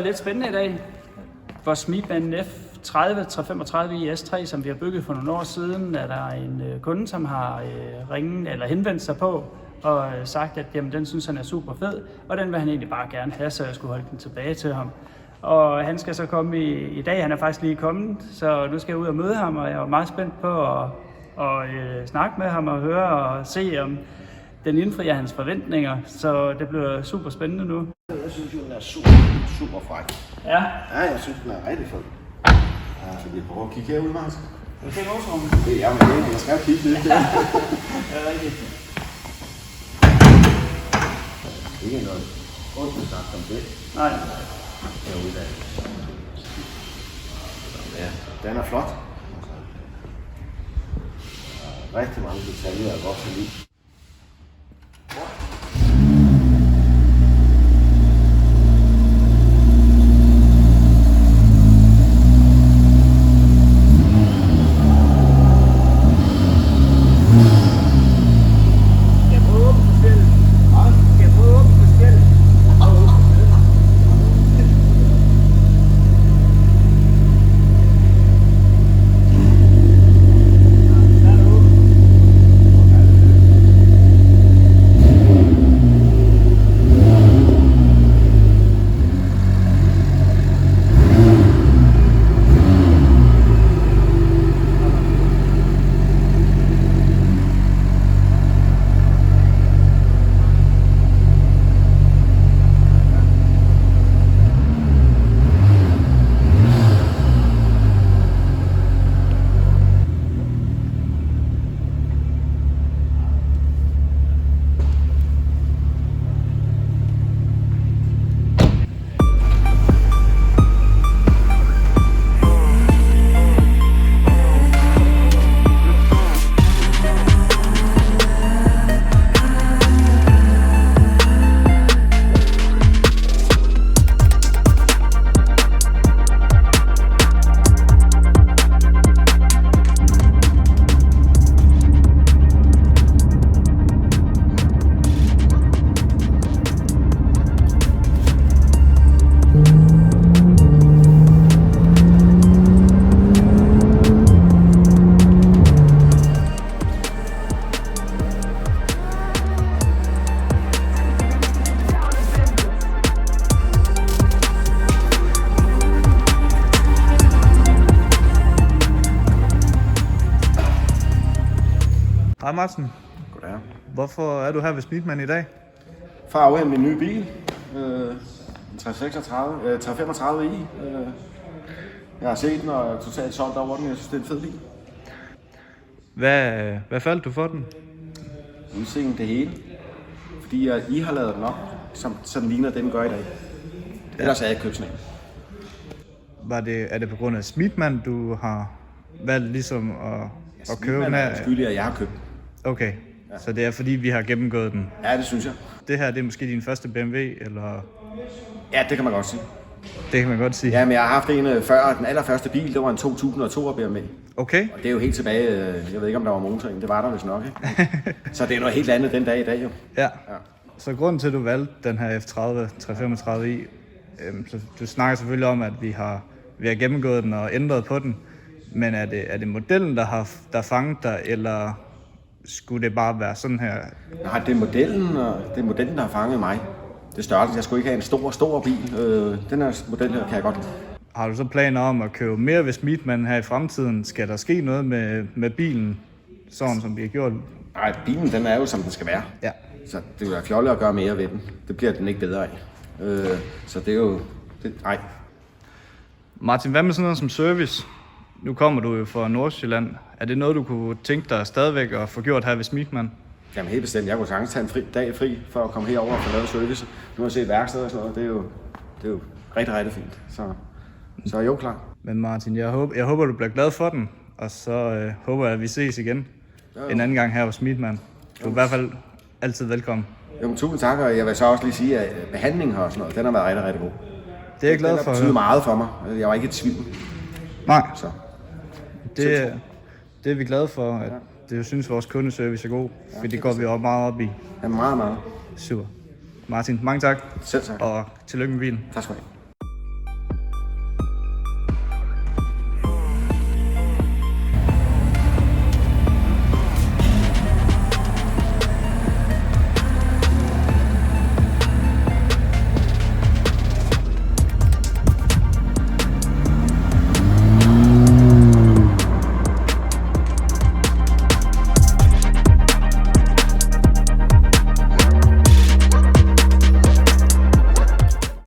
lidt spændende i dag. Vores Smeedman F30 335 IS3, som vi har bygget for nogle år siden, er der en kunde, som har henvendt sig på og sagt, at jamen, den synes han er super fed, og den vil han egentlig bare gerne have, så jeg skulle holde den tilbage til ham. Og han skal så komme i dag, han er faktisk lige kommet, så nu skal jeg ud og møde ham, og jeg er meget spændt på at snakke med ham og høre og se, om den indfrier hans forventninger, så det bliver super spændende nu. Jeg synes jo, den er super fræk. Ja. Ja, jeg synes, den er rigtig fed. Så vi prøver at kigge herude, Martin. Du kan også om. Det er jeg med det, jeg skal kigge lidt. Ja, rigtigt. Ikke noget ondt sagt om det. Nej. Herude af. Ja, den er flot. Rigtig mange detaljer, jeg godt kan lide. Hej Martin. Goddag. Hvorfor er du her ved Smeedman i dag? For at afhente min nye bil. En 335 i. Jeg har set den og er totalt solgt over den. Jeg synes, det er en fed bil. Hvad faldt du for den? Udseende det hele. Fordi I har lavet den op, så den ligner den gør i dag. Ellers er jeg købt sådan en. Er det på grund af Smeedman, du har valgt ligesom at købe den her? Det er skyldig, at jeg har købt den. Okay, ja. Så det er fordi, vi har gennemgået den? Ja, det synes jeg. Det her, det er måske din første BMW, eller? Ja, det kan man godt sige. Det kan man godt sige. Ja, men jeg har haft en før. Den allerførste bil, det var en 2002 BMW. Okay. Og det er jo helt tilbage, jeg ved ikke, om der var motor i. Det var der vist nok, ikke? Så det er noget helt andet den dag i dag, jo. Ja. Så grunden til, at du valgte den her F30 335i, så du snakker selvfølgelig om, at vi har gennemgået den og ændret på den. Men er det modellen, der fanget dig, eller skulle det bare være sådan her? Nej, det er modellen, der har fanget mig. Det er størrelse. Jeg skulle ikke have en stor bil. Den her model her kan jeg godt lide. Har du så planer om at købe mere ved Smeedman her i fremtiden? Skal der ske noget med bilen, sådan som vi har gjort? Nej, bilen den er jo, som den skal være. Ja. Så det vil være fjollet at gøre mere ved den. Det bliver den ikke bedre af. Så det er jo... Nej. Martin, hvad med sådan noget som service? Nu kommer du jo fra Nordsjælland. Er det noget, du kunne tænke dig stadigvæk at få gjort her ved Smeedman? Jamen helt bestemt. Jeg kunne sagtens tage en dag fri for at komme herover og få lavet service. Nu har jeg set værksteder og sådan noget. Det er jo rigtig, rigtig fint. Så er jeg jo klar. Men Martin, jeg håber, du bliver glad for den. Og så håber jeg, at vi ses igen en anden gang her hos Smeedman. Du er i hvert fald altid velkommen. Jo, tusind tak, og jeg vil så også lige sige, at behandlingen her og sådan noget, den har været rigtig, rigtig god. Det er jeg glad for. Den har betydet meget for mig. Jeg var ikke i tvivl. Nej. Så. Det er vi glade for, at det synes vores kundeservice er god, for det går vi også meget op i. Ja, meget, meget. Super. Martin, mange tak. Selv tak. Og tillykke med bilen. Tak skal du have.